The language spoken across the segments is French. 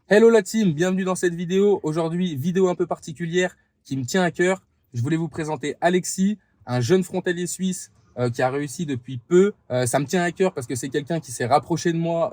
Hello la team, bienvenue dans cette vidéo. Aujourd'hui, vidéo un peu particulière qui me tient à cœur. Je voulais vous présenter Alexis, un jeune frontalier suisse qui a réussi depuis peu. Ça me tient à cœur parce que c'est quelqu'un qui s'est rapproché de moi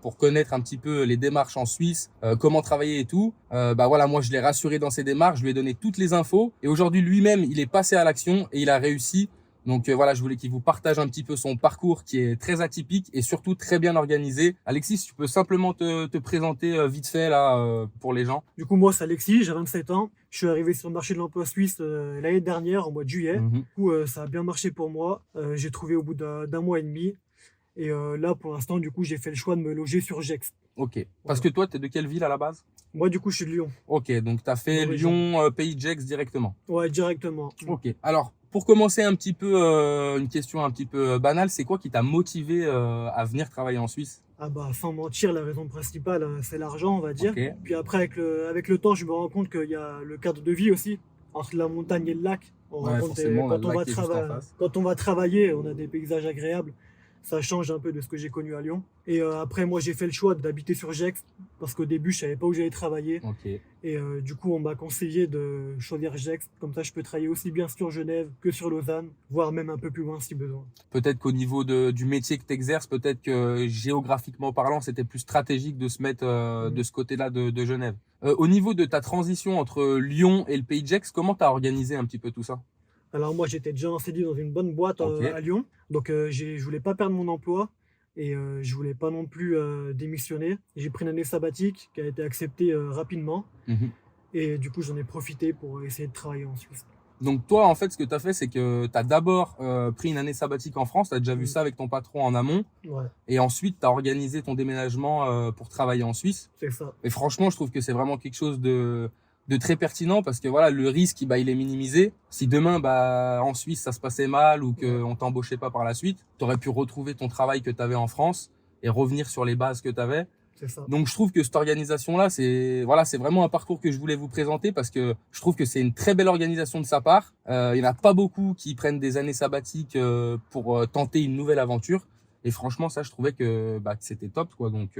pour connaître un petit peu les démarches en Suisse, comment travailler et tout. Voilà, moi je l'ai rassuré dans ses démarches, je lui ai donné toutes les infos et aujourd'hui lui-même, il est passé à l'action et il a réussi. Donc voilà, je voulais qu'il vous partage un petit peu son parcours qui est très atypique et surtout très bien organisé. Alexis, si tu peux simplement te présenter vite fait là pour les gens. Du coup, moi, c'est Alexis, j'ai 27 ans. Je suis arrivé sur le marché de l'emploi suisse l'année dernière, au mois de juillet. Mhm. Du coup, ça a bien marché pour moi. J'ai trouvé au bout d'un mois et demi. Et là, pour l'instant, du coup, j'ai fait le choix de me loger sur Gex. Ok. Parce Voilà. que toi, tu es de quelle ville à la base? Moi, du coup, je suis de Lyon, Ok, donc tu as fait d'origine. Lyon, Pays de Gex directement. Ouais, directement. Ok. Alors, pour commencer un petit peu, une question un petit peu banale, c'est quoi qui t'a motivé à venir travailler en Suisse? Ah bah, sans mentir, la raison principale, c'est l'argent, on va dire. Ok. Puis après, avec le temps, je me rends compte qu'il y a le cadre de vie aussi, entre la montagne et le lac. On Ouais, rencontre forcément, on a le lac qui est juste en face. quand on va travailler, on a des paysages agréables. Ça change un peu de ce que j'ai connu à Lyon. Et après, moi, j'ai fait le choix d'habiter sur Gex, parce qu'au début, je savais pas où j'allais travailler. Ok. Et du coup, on m'a conseillé de choisir Gex. Comme ça, je peux travailler aussi bien sur Genève que sur Lausanne, voire même un peu plus loin si besoin. Peut-être qu'au niveau du métier que tu exerces, peut-être que géographiquement parlant, c'était plus stratégique de se mettre de Mhm. ce côté-là de Genève. Au niveau de ta transition entre Lyon et le Pays de Gex, comment tu as organisé un petit peu tout ça? Alors moi, j'étais déjà inscrit dans une bonne boîte Ok. à Lyon. Donc je voulais pas perdre mon emploi et je voulais pas non plus démissionner. J'ai pris une année sabbatique qui a été acceptée rapidement. Mhm. Et du coup, j'en ai profité pour essayer de travailler en Suisse. Donc toi, en fait, ce que tu as fait, c'est que tu as d'abord pris une année sabbatique en France, tu as déjà vu Mm. ça avec ton patron en amont, Ouais, et ensuite tu as organisé ton déménagement pour travailler en Suisse. c'est ça. Et franchement, je trouve que c'est vraiment quelque chose de très pertinent parce que voilà, le risque, bah, il est minimisé. Si demain, bah, en Suisse, ça se passait mal ou Ouais, qu'on t'embauchait pas par la suite, tu aurais pu retrouver ton travail que tu avais en France et revenir sur les bases que tu avais. c'est ça. Donc je trouve que cette organisation-là, c'est voilà, c'est vraiment un parcours que je voulais vous présenter parce que je trouve que c'est une très belle organisation de sa part. Il y en a pas beaucoup qui prennent des années sabbatiques pour tenter une nouvelle aventure. Et franchement, ça, je trouvais que c'était top, quoi. Donc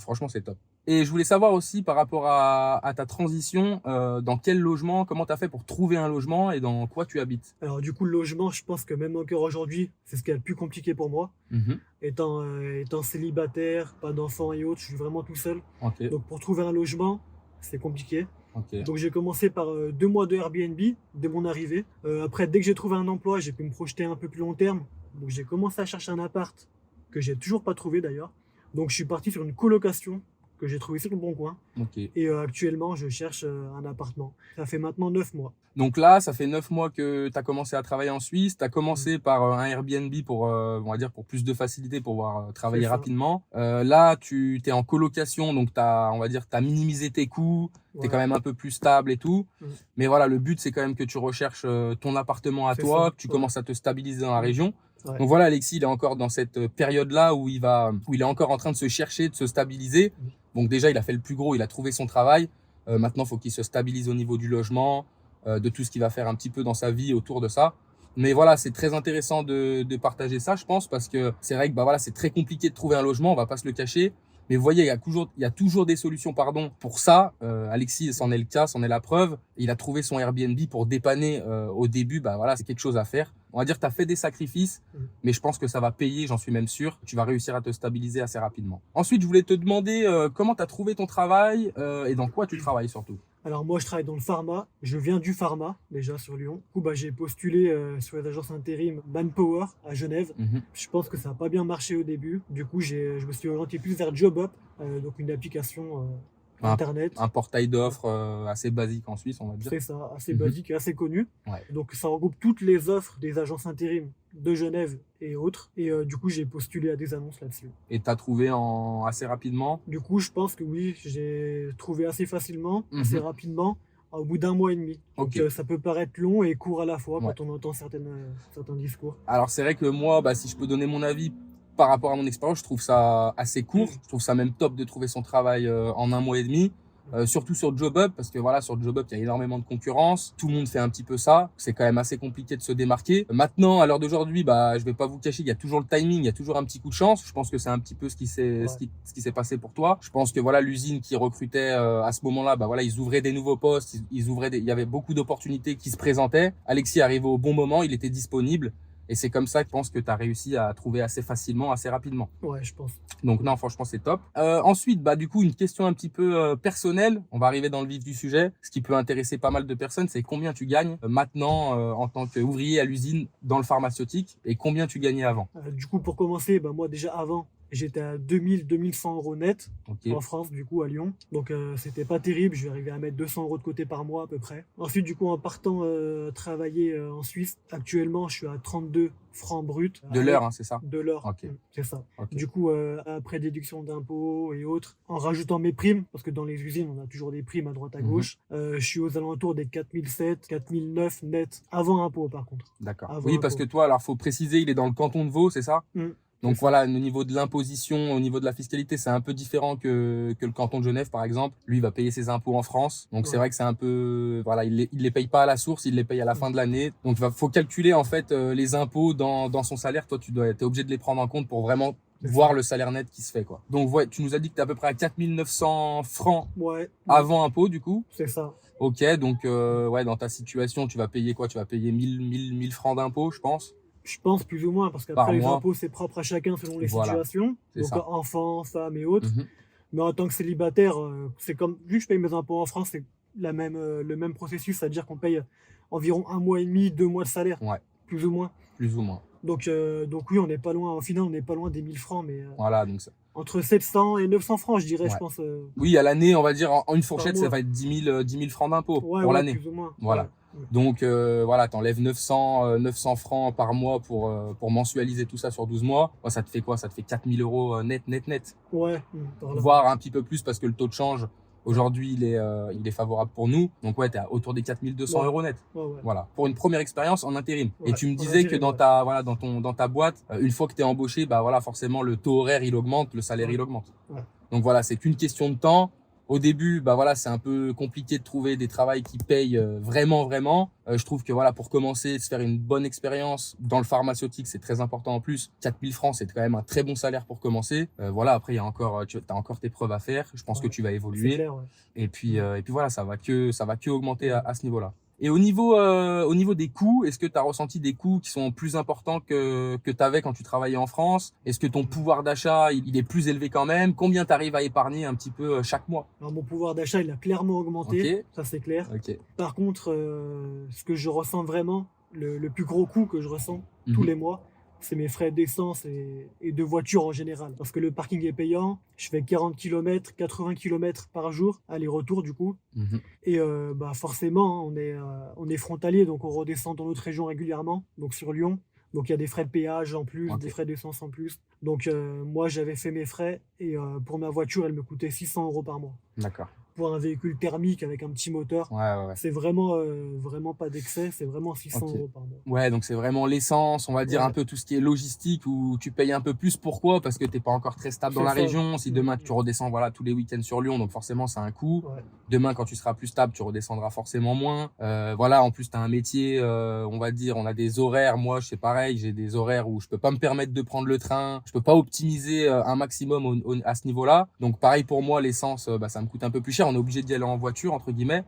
franchement, c'est top. Et je voulais savoir aussi par rapport à ta transition, dans quel logement, comment tu as fait pour trouver un logement et dans quoi tu habites. Alors du coup, le logement, je pense que même encore aujourd'hui, c'est ce qui est le plus compliqué pour moi. Mhm. Étant célibataire, pas d'enfants et autres, je suis vraiment tout seul. Ok, Donc pour trouver un logement, c'est compliqué. ok, Donc j'ai commencé par 2 mois de Airbnb dès mon arrivée. Après, dès que j'ai trouvé un emploi, j'ai pu me projeter un peu plus long terme. Donc j'ai commencé à chercher un appart que j'ai toujours pas trouvé d'ailleurs. Donc je suis parti sur une colocation que j'ai trouvé sur le bon coin. ok. Et actuellement, je cherche un appartement. Ça fait maintenant 9 mois. Donc là, ça fait 9 mois que tu as commencé à travailler en Suisse. Tu as Mm. commencé par un Airbnb pour, on va dire, pour plus de facilité, pour pouvoir C'est travailler ça. rapidement. Là, tu es en colocation, donc on va dire, tu as minimisé tes coûts. Tu es quand Ouais. même un peu plus stable et tout. Mm. Mais voilà, le but, c'est quand même que tu recherches ton appartement à C'est toi, ça. que tu Ouais. commences à te stabiliser dans la Mm. région. Ouais. Donc voilà, Alexis, il est encore dans cette période-là où il est encore en train de se chercher, de se stabiliser. Mm. Donc déjà, il a fait le plus gros, il a trouvé son travail. Maintenant, il faut qu'il se stabilise au niveau du logement, de tout ce qu'il va faire un petit peu dans sa vie autour de ça. Mais voilà, c'est très intéressant de partager ça, je pense, parce que c'est vrai que voilà, c'est très compliqué de trouver un logement, on va pas se le cacher. Mais vous voyez, il y a toujours des solutions, pardon, pour ça. Alexis, c'en est le cas, c'en est la preuve. Il a trouvé son Airbnb pour dépanner au début. Bah voilà, c'est quelque chose à faire. On va dire, tu as fait des sacrifices, Mm. mais je pense que ça va payer, j'en suis même sûr. Tu vas réussir à te stabiliser assez rapidement. Ensuite, je voulais te demander comment tu as trouvé ton travail et dans quoi tu travailles surtout. Alors moi, je travaille dans le pharma. Je viens du pharma, déjà sur Lyon. Du coup, j'ai postulé sur les agences intérim Manpower à Genève. Mhm. Je pense que ça n'a pas bien marché au début. Du coup, je me suis orienté plus vers JobUp, donc une application Un, internet. un portail d'offres assez basique en Suisse, on va dire. C'est ça, assez Mhm. basique et assez connu. Ouais. Donc ça regroupe toutes les offres des agences intérim de Genève et autres. Et du coup, j'ai postulé à des annonces là-dessus. Et tu as trouvé assez rapidement. Du coup, je pense que oui, j'ai trouvé assez facilement, assez Mhm. rapidement, au bout d'un mois et demi. Donc Ok. ça peut paraître long et court à la fois Ouais. quand on entend certains discours. Alors c'est vrai que moi, si je peux donner mon avis par rapport à mon expérience, je trouve ça assez court. Mm. Je trouve ça même top de trouver son travail en un mois et demi. surtout sur JobUp, parce que voilà, sur JobUp, il y a énormément de concurrence. Tout le monde fait un petit peu ça. C'est quand même assez compliqué de se démarquer. Maintenant, à l'heure d'aujourd'hui, bah, je vais pas vous cacher, il y a toujours le timing, il y a toujours un petit coup de chance. Je pense que c'est un petit peu ce qui s'est passé pour toi. Je pense que voilà, l'usine qui recrutait à ce moment-là, bah voilà, ils ouvraient des nouveaux postes, il y avait beaucoup d'opportunités qui se présentaient. Alexis arrivait au bon moment, il était disponible. Et c'est comme ça que je pense que tu as réussi à trouver assez facilement, assez rapidement. Ouais, je pense. Donc non, franchement, c'est top. Ensuite, bah du coup, une question un petit peu personnelle. On va arriver dans le vif du sujet. Ce qui peut intéresser pas mal de personnes, c'est combien tu gagnes maintenant en tant qu'ouvrier à l'usine dans le pharmaceutique et combien tu gagnais avant. Du coup, pour commencer, bah, moi déjà avant, j'étais à 2100 euros net Ok. en France, du coup à Lyon. Donc c'était pas terrible, je vais arriver à mettre 200 euros de côté par mois à peu près. Ensuite, du coup, en partant travailler en Suisse, actuellement, je suis à 32 francs bruts. De l'heure, hein, c'est ça? De l'heure, Ok. c'est ça. Ok. Du coup, après déduction d'impôts et autres, en rajoutant mes primes, parce que dans les usines, on a toujours des primes à droite à gauche, je suis aux alentours des 4007, 4009 net, avant impôt par contre. D'accord. Avant Oui, parce impôt. que toi, alors faut préciser, il est dans le canton de Vaud, c'est ça? Donc voilà, au niveau de l'imposition, au niveau de la fiscalité, c'est un peu différent que le canton de Genève, par exemple. Lui, il va payer ses impôts en France. Donc c'est vrai que c'est un peu, voilà, il les paye pas à la source, il les paye à la fin de l'année. Donc faut calculer en fait les impôts dans son salaire. Toi, t'es obligé de les prendre en compte pour vraiment voir le salaire net qui se fait, quoi. Donc ouais, tu nous as dit que tu es à peu près à 4900 francs avant impôt, du coup. C'est ça. Ok, donc ouais, dans ta situation, tu vas payer quoi? Tu vas payer 1000 francs d'impôts, je pense. Je pense plus ou moins, parce Par qu'après les mois. impôts, c'est propre à chacun selon les Voilà, situations. c'est Donc ça. enfants, femmes et autres. Mhm. Mais en tant que célibataire, c'est comme, vu que je paye mes impôts en France, c'est le même processus, c'est-à-dire qu'on paye environ 1 mois et demi, 2 mois de salaire, Ouais, plus ou moins. plus ou moins. Donc oui, on n'est pas loin, au final, on n'est pas loin des 1000 francs, mais Voilà, donc ça. entre 700 et 900 francs, je dirais, Ouais. je pense. Oui, à l'année, on va dire, en une fourchette, mois. ça va être 10 000 francs d'impôts Ouais, pour ouais, l'année. plus ou moins. Voilà. Ouais. Donc voilà, t'enlèves 900 francs par mois pour mensualiser tout ça sur 12 mois. Ouais, ça te fait quoi? Ça te fait 4000 euros net. Ouais. Par là. Voire un petit peu plus parce que le taux de change, aujourd'hui, il est favorable pour nous. Donc ouais, t'es autour des 4200 euros net. Ouais, ouais. Voilà. Pour une première expérience en intérim. Ouais, Et tu me en disais que intérim, dans ta boîte, une fois que t'es embauché, bah voilà, forcément, le taux horaire, il augmente, le salaire, il augmente. Ouais. Donc voilà, c'est qu'une question de temps. Au début, bah voilà, c'est un peu compliqué de trouver des travails qui payent vraiment. Je trouve que voilà, pour commencer, se faire une bonne expérience dans le pharmaceutique, c'est très important en plus. 4000 francs, c'est quand même un très bon salaire pour commencer. Voilà, après, il y a encore, t'as encore tes preuves à faire. Je pense que tu vas évoluer. C'est clair, ouais. Et puis voilà, ça va que augmenter à ce niveau-là. Et au niveau des coûts, est-ce que tu as ressenti des coûts qui sont plus importants que tu avais quand tu travaillais en France? Est-ce que ton pouvoir d'achat, il est plus élevé quand même? Combien tu arrives à épargner un petit peu chaque mois? Alors, mon pouvoir d'achat, il a clairement augmenté, Ok. ça c'est clair. Ok. Par contre, ce que je ressens vraiment, le plus gros coût que je ressens tous les mois, c'est mes frais d'essence et de voiture en général. Parce que le parking est payant, je fais 40 km, 80 km par jour, aller-retour du coup. Et bah forcément, on est frontalier, donc on redescend dans notre région régulièrement, donc sur Lyon. Donc il y a des frais de péage en plus, des frais d'essence en plus. Donc moi j'avais fait mes frais et pour ma voiture, elle me coûtait 600 euros par mois. D'accord. Pour un véhicule thermique avec un petit moteur, c'est vraiment pas d'excès, c'est vraiment 600 euros par mois. Ouais, donc c'est vraiment l'essence, on va dire un peu tout ce qui est logistique où tu payes un peu plus. Pourquoi? Parce que t'es pas encore très stable dans la région. Si demain tu redescends voilà tous les week-ends sur Lyon, donc forcément c'est un coût. Demain quand tu seras plus stable, tu redescendras forcément moins. Voilà, en plus tu as un métier, on va dire, on a des horaires. Moi, c'est pareil, j'ai des horaires où je peux pas me permettre de prendre le train, je peux pas optimiser un maximum à ce niveau-là. Donc pareil pour moi, l'essence, ça me coûte un peu plus cher. On est obligé d'y aller en voiture entre guillemets.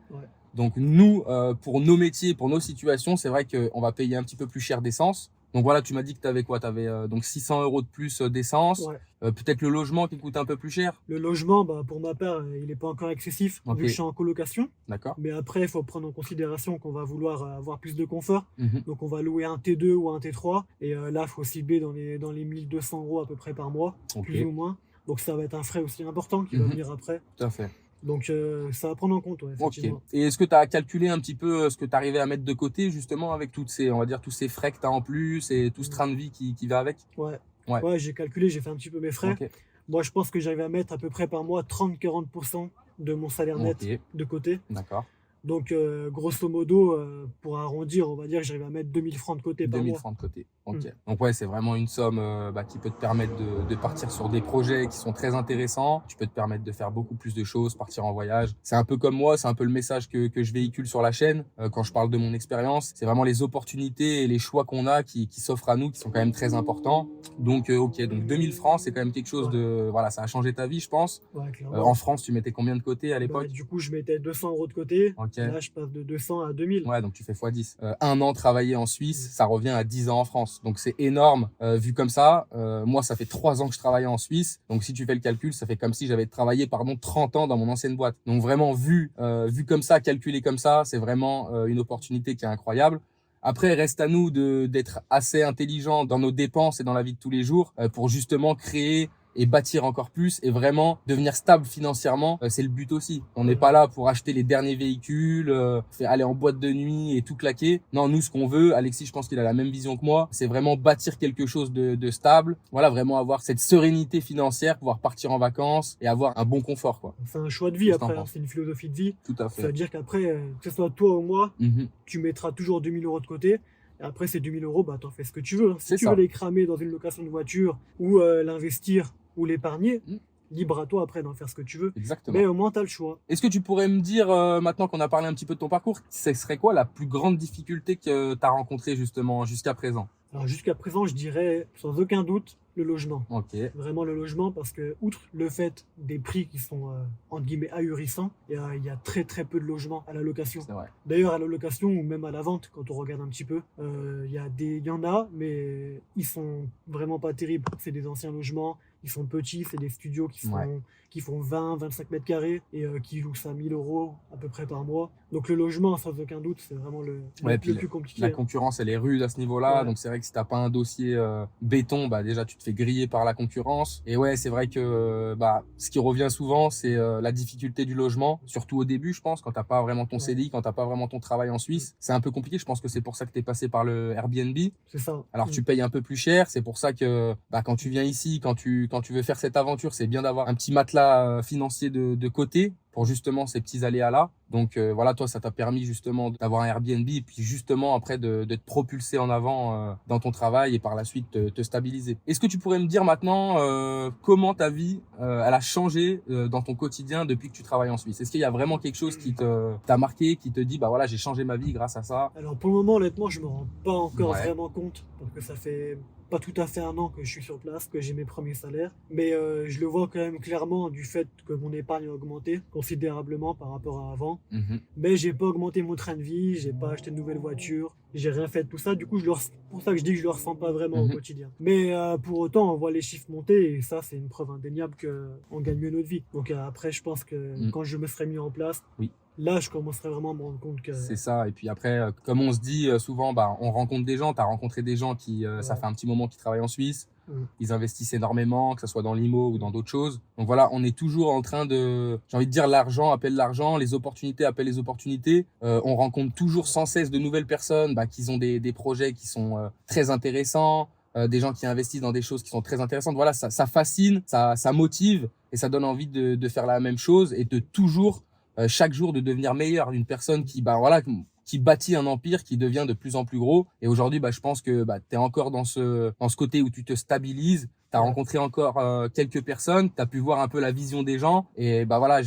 Donc nous, pour nos métiers, pour nos situations, c'est vrai qu'on va payer un petit peu plus cher d'essence. Donc voilà, tu m'as dit que tu avais quoi? Tu avais donc 600 euros de plus d'essence. Peut-être le logement qui coûte un peu plus cher. Le logement, bah, pour ma part, il n'est pas encore excessif, vu que je suis en colocation. D'accord. Mais après, il faut prendre en considération qu'on va vouloir avoir plus de confort. Donc on va louer un T2 ou un T3. Et là, il faut cibler dans les 1200 euros à peu près par mois, plus ou moins. Donc ça va être un frais aussi important qui va venir après. Tout à fait. Donc ça va prendre en compte, effectivement. Et est-ce que tu as calculé un petit peu ce que tu arrivais à mettre de côté justement avec toutes ces, on va dire, tous ces frais que tu as en plus et tout ce train de vie qui va avec? Ouais, j'ai calculé, j'ai fait un petit peu mes frais. Moi, je pense que j'arrive à mettre à peu près par mois 30-40% de mon salaire net de côté. D'accord. Donc, grosso modo, pour arrondir, on va dire que j'arrive à mettre 2000 francs de côté par mois. 2000 francs de côté. Ok. Donc ouais, c'est vraiment une somme qui peut te permettre de partir sur des projets qui sont très intéressants. Tu peux te permettre de faire beaucoup plus de choses, partir en voyage. C'est un peu comme moi, c'est un peu le message que je véhicule sur la chaîne quand je parle de mon expérience. C'est vraiment les opportunités et les choix qu'on a qui s'offrent à nous, qui sont quand même très importants. Donc ok, donc 2000 francs, c'est quand même quelque chose de... Voilà, ça a changé ta vie, je pense. Ouais, clairement. En France, tu mettais combien de côté à l'époque? Du coup, je mettais 200 € de côté. Ok. Là, je passe de 200 à 2000. Ouais, donc tu fais x10. Un an travaillé en Suisse, ça revient à 10 ans en France. Donc c'est énorme vu comme ça. Moi, ça fait 3 ans que je travaille en Suisse. Donc si tu fais le calcul, ça fait comme si j'avais travaillé 30 ans dans mon ancienne boîte. Donc vraiment vu comme ça, calculé comme ça, c'est vraiment une opportunité qui est incroyable. Après, reste à nous d'être assez intelligents dans nos dépenses et dans la vie de tous les jours pour justement créer et bâtir encore plus et vraiment devenir stable financièrement, c'est le but aussi. On n'est pas là pour acheter les derniers véhicules, faire aller en boîte de nuit et tout claquer. Non, nous, ce qu'on veut, Alexis, je pense qu'il a la même vision que moi, c'est vraiment bâtir quelque chose de stable. Voilà, vraiment avoir cette sérénité financière, pouvoir partir en vacances et avoir un bon confort, quoi. C'est un choix de vie après, c'est une philosophie de vie. Tout à Ça fait. veut dire qu'après, que ce soit toi ou moi, tu mettras toujours 2000 € de côté. Et après, ces 2000 €, bah, t'en fais ce que tu veux. Si tu veux les cramer dans une location de voiture ou l'investir ou l'épargner, libre à toi après d'en faire ce que tu veux. Exactement. Mais au moins, tu as le choix. Est-ce que tu pourrais me dire, maintenant qu'on a parlé un petit peu de ton parcours, ce serait quoi la plus grande difficulté que tu as rencontrée justement jusqu'à présent? Alors jusqu'à présent, je dirais sans aucun doute le logement. Ok. Vraiment le logement, parce que outre le fait des prix qui sont entre guillemets ahurissants, il y a très très peu de logements à la location. C'est vrai. D'ailleurs à la location ou même à la vente, quand on regarde un petit peu, il y en a, mais ils sont vraiment pas terribles. C'est des anciens logements, ils sont petits, c'est des studios qui font 20-25 mètres carrés et qui louent ça 1000 € à peu près par mois. Donc le logement, sans aucun doute, c'est vraiment le plus compliqué. La concurrence, elle est rude à ce niveau-là. Ouais. Donc c'est vrai que si t'as pas un dossier béton, bah déjà tu te fais griller par la concurrence. Et ouais, c'est vrai que ce qui revient souvent, c'est la difficulté du logement, surtout au début, je pense, quand t'as pas vraiment ton CDI, quand t'as pas vraiment ton travail en Suisse. C'est un peu compliqué. Je pense que c'est pour ça que t'es passé par le Airbnb. C'est ça. Alors tu payes un peu plus cher. C'est pour ça que quand tu viens ici, quand tu veux faire cette aventure, c'est bien d'avoir un petit matelas financier de côté pour justement ces petits aléas-là. Donc voilà, toi, ça t'a permis justement d'avoir un Airbnb et puis justement après de te propulser en avant dans ton travail et par la suite te stabiliser. Est-ce que tu pourrais me dire maintenant comment ta vie elle a changé dans ton quotidien depuis que tu travailles en Suisse? Est-ce qu'il y a vraiment quelque chose qui t'a marqué, qui te dit bah voilà, j'ai changé ma vie grâce à ça? Alors pour le moment, honnêtement, je me rends pas encore vraiment compte, parce que ça fait pas tout à fait un an que je suis sur place, que j'ai mes premiers salaires, mais je le vois quand même clairement du fait que mon épargne a augmenté considérablement par rapport à avant. Mais j'ai pas augmenté mon train de vie, j'ai pas acheté de nouvelles voitures, j'ai rien fait de tout ça. Du coup, pour ça que je dis que je le ressens pas vraiment au quotidien. Mais pour autant, on voit les chiffres monter et ça, c'est une preuve indéniable qu'on gagne mieux notre vie. Donc après, je pense que quand je me serai mis en place, là, je commencerai vraiment à me rendre compte que... C'est ça. Et puis après, comme on se dit souvent, on rencontre des gens. Tu as rencontré des gens qui, ça fait un petit moment qu'ils travaillent en Suisse. Ils investissent énormément, que ce soit dans l'IMO ou dans d'autres choses. Donc voilà, on est toujours en train de... J'ai envie de dire, l'argent appelle l'argent, les opportunités appellent les opportunités. On rencontre toujours sans cesse de nouvelles personnes qui ont des projets qui sont très intéressants, des gens qui investissent dans des choses qui sont très intéressantes. Voilà, ça fascine, ça motive et ça donne envie de faire la même chose et de toujours... chaque jour de devenir meilleur, une personne qui bâtit un empire qui devient de plus en plus gros. Et aujourd'hui, je pense que tu es encore dans ce côté où tu te stabilises. Tu as rencontré encore quelques personnes, tu as pu voir un peu la vision des gens. Et voilà,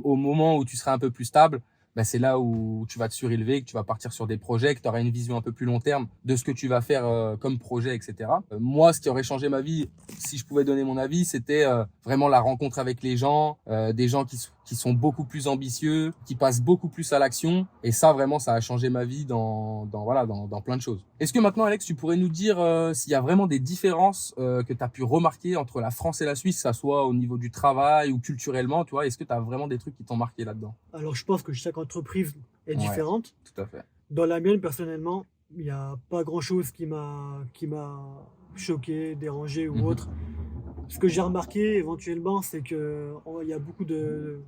au moment où tu seras un peu plus stable, c'est là où tu vas te surélever, que tu vas partir sur des projets, que tu auras une vision un peu plus long terme de ce que tu vas faire comme projet, etc. Moi, ce qui aurait changé ma vie, si je pouvais donner mon avis, c'était vraiment la rencontre avec les gens, des gens qui sont beaucoup plus ambitieux, qui passent beaucoup plus à l'action. Et ça, vraiment, ça a changé ma vie dans plein de choses. Est-ce que maintenant, Alex, tu pourrais nous dire s'il y a vraiment des différences que tu as pu remarquer entre la France et la Suisse, que ça soit au niveau du travail ou culturellement, tu vois? Est-ce que tu as vraiment des trucs qui t'ont marqué là-dedans? Alors, je pense que chaque entreprise est différente. Tout à fait. Dans la mienne, personnellement, il n'y a pas grand-chose qui m'a choqué, dérangé ou autre. Ce que j'ai remarqué éventuellement, c'est que il y a beaucoup de...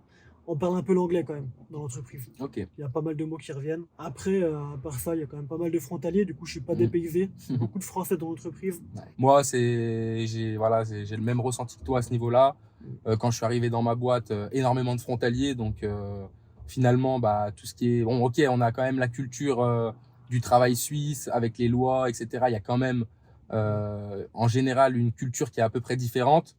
On parle un peu l'anglais quand même dans l'entreprise. Ok. Il y a pas mal de mots qui reviennent. Après, à part ça, il y a quand même pas mal de frontaliers. Du coup, je suis pas dépaysé. Beaucoup de Français dans l'entreprise. Moi, j'ai le même ressenti que toi à ce niveau-là. Quand je suis arrivé dans ma boîte, énormément de frontaliers. Donc, finalement, tout ce qui est... Bon, ok, on a quand même la culture du travail suisse avec les lois, etc. Il y a quand même en général une culture qui est à peu près différente.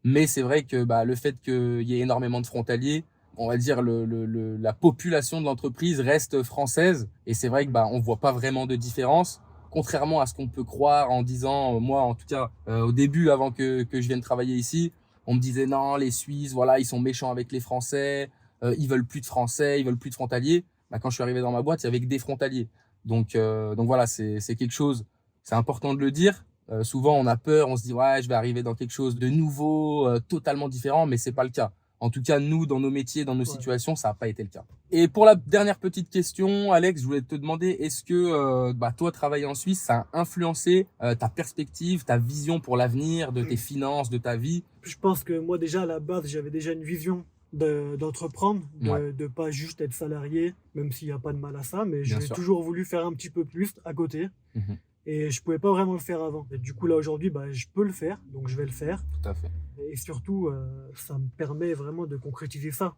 Mais c'est vrai que le fait qu'il y ait énormément de frontaliers, on va dire la population de l'entreprise reste française. Et c'est vrai que on voit pas vraiment de différence. Contrairement à ce qu'on peut croire en disant, moi en tout cas, au début, avant que je vienne travailler ici, on me disait non, les Suisses, voilà, ils sont méchants avec les Français, ils veulent plus de Français, ils veulent plus de frontaliers. Quand je suis arrivé dans ma boîte, il y avait que des frontaliers. Donc voilà, c'est quelque chose, c'est important de le dire. Souvent, on a peur, on se dit ouais, je vais arriver dans quelque chose de nouveau, totalement différent, mais c'est pas le cas. En tout cas, nous, dans nos métiers, dans nos situations, ça n'a pas été le cas. Et pour la dernière petite question, Alex, je voulais te demander, est-ce que toi, travailler en Suisse, ça a influencé ta perspective, ta vision pour l'avenir, de tes finances, de ta vie? Je pense que moi déjà à la base, j'avais déjà une vision d'entreprendre, de pas juste être salarié, même s'il n'y a pas de mal à ça, mais j'ai toujours voulu faire un petit peu plus à côté. Et je pouvais pas vraiment le faire avant. Et du coup, là, aujourd'hui, je peux le faire, donc je vais le faire. Tout à fait. Et surtout, ça me permet vraiment de concrétiser ça.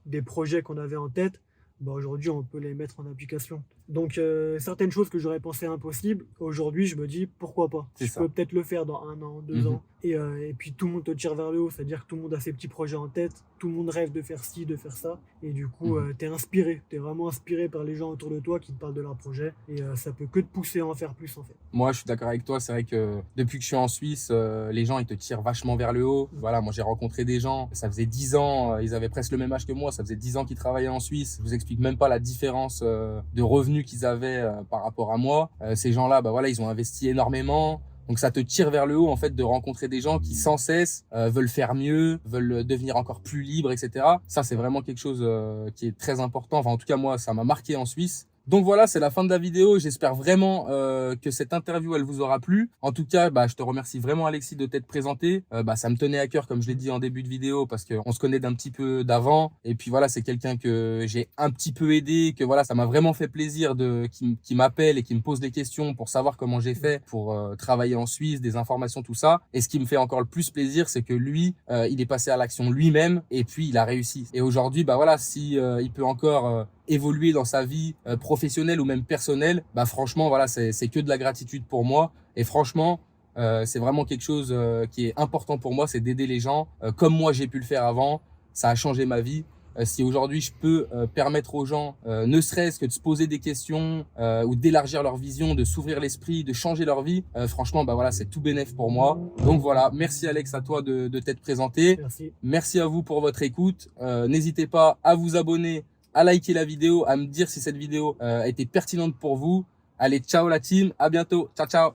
Des projets qu'on avait en tête, aujourd'hui, on peut les mettre en application. Donc, certaines choses que j'aurais pensé impossibles, aujourd'hui, je me dis, pourquoi pas? Je peux peut-être le faire dans 1 an, 2 ans. Et puis, tout le monde te tire vers le haut, c'est-à-dire que tout le monde a ses petits projets en tête, tout le monde rêve de faire ci, de faire ça. Et du coup, t'es inspiré, t'es vraiment inspiré par les gens autour de toi qui te parlent de leurs projets. Et ça peut que te pousser à en faire plus, en fait. Moi, je suis d'accord avec toi. C'est vrai que depuis que je suis en Suisse, les gens, ils te tirent vachement vers le haut. Voilà, moi, j'ai rencontré des gens, ça faisait 10 ans, ils avaient presque le même âge que moi, ça faisait 10 ans qu'ils travaillaient en Suisse. Je vous explique même pas la différence de revenus qu'ils avaient par rapport à moi. Ces gens-là, voilà, ils ont investi énormément. Donc ça te tire vers le haut en fait de rencontrer des gens qui sans cesse veulent faire mieux, veulent devenir encore plus libres, etc. Ça c'est vraiment quelque chose qui est très important. Enfin en tout cas moi ça m'a marqué en Suisse. Donc voilà, c'est la fin de la vidéo. J'espère vraiment que cette interview, elle vous aura plu. En tout cas, je te remercie vraiment, Alexis, de t'être présenté. Ça me tenait à cœur, comme je l'ai dit en début de vidéo, parce qu'on se connaît d'un petit peu d'avant. Et puis voilà, c'est quelqu'un que j'ai un petit peu aidé, que voilà, ça m'a vraiment fait plaisir qui m'appelle et qui me pose des questions pour savoir comment j'ai fait pour travailler en Suisse, des informations, tout ça. Et ce qui me fait encore le plus plaisir, c'est que lui, il est passé à l'action lui-même et puis il a réussi. Et aujourd'hui, voilà, si il peut encore évoluer dans sa vie professionnelle ou même personnelle, franchement voilà, c'est que de la gratitude pour moi. Et franchement c'est vraiment quelque chose qui est important pour moi, c'est d'aider les gens comme moi j'ai pu le faire avant. Ça a changé ma vie. Si aujourd'hui je peux permettre aux gens ne serait-ce que de se poser des questions ou d'élargir leur vision, de s'ouvrir l'esprit, de changer leur vie, franchement voilà, c'est tout bénef pour moi. Donc voilà, merci Alex à toi de t'être présenté. Merci à vous pour votre écoute. N'hésitez pas à vous abonner, à liker la vidéo, à me dire si cette vidéo était pertinente pour vous. Allez, ciao la team, à bientôt, ciao ciao.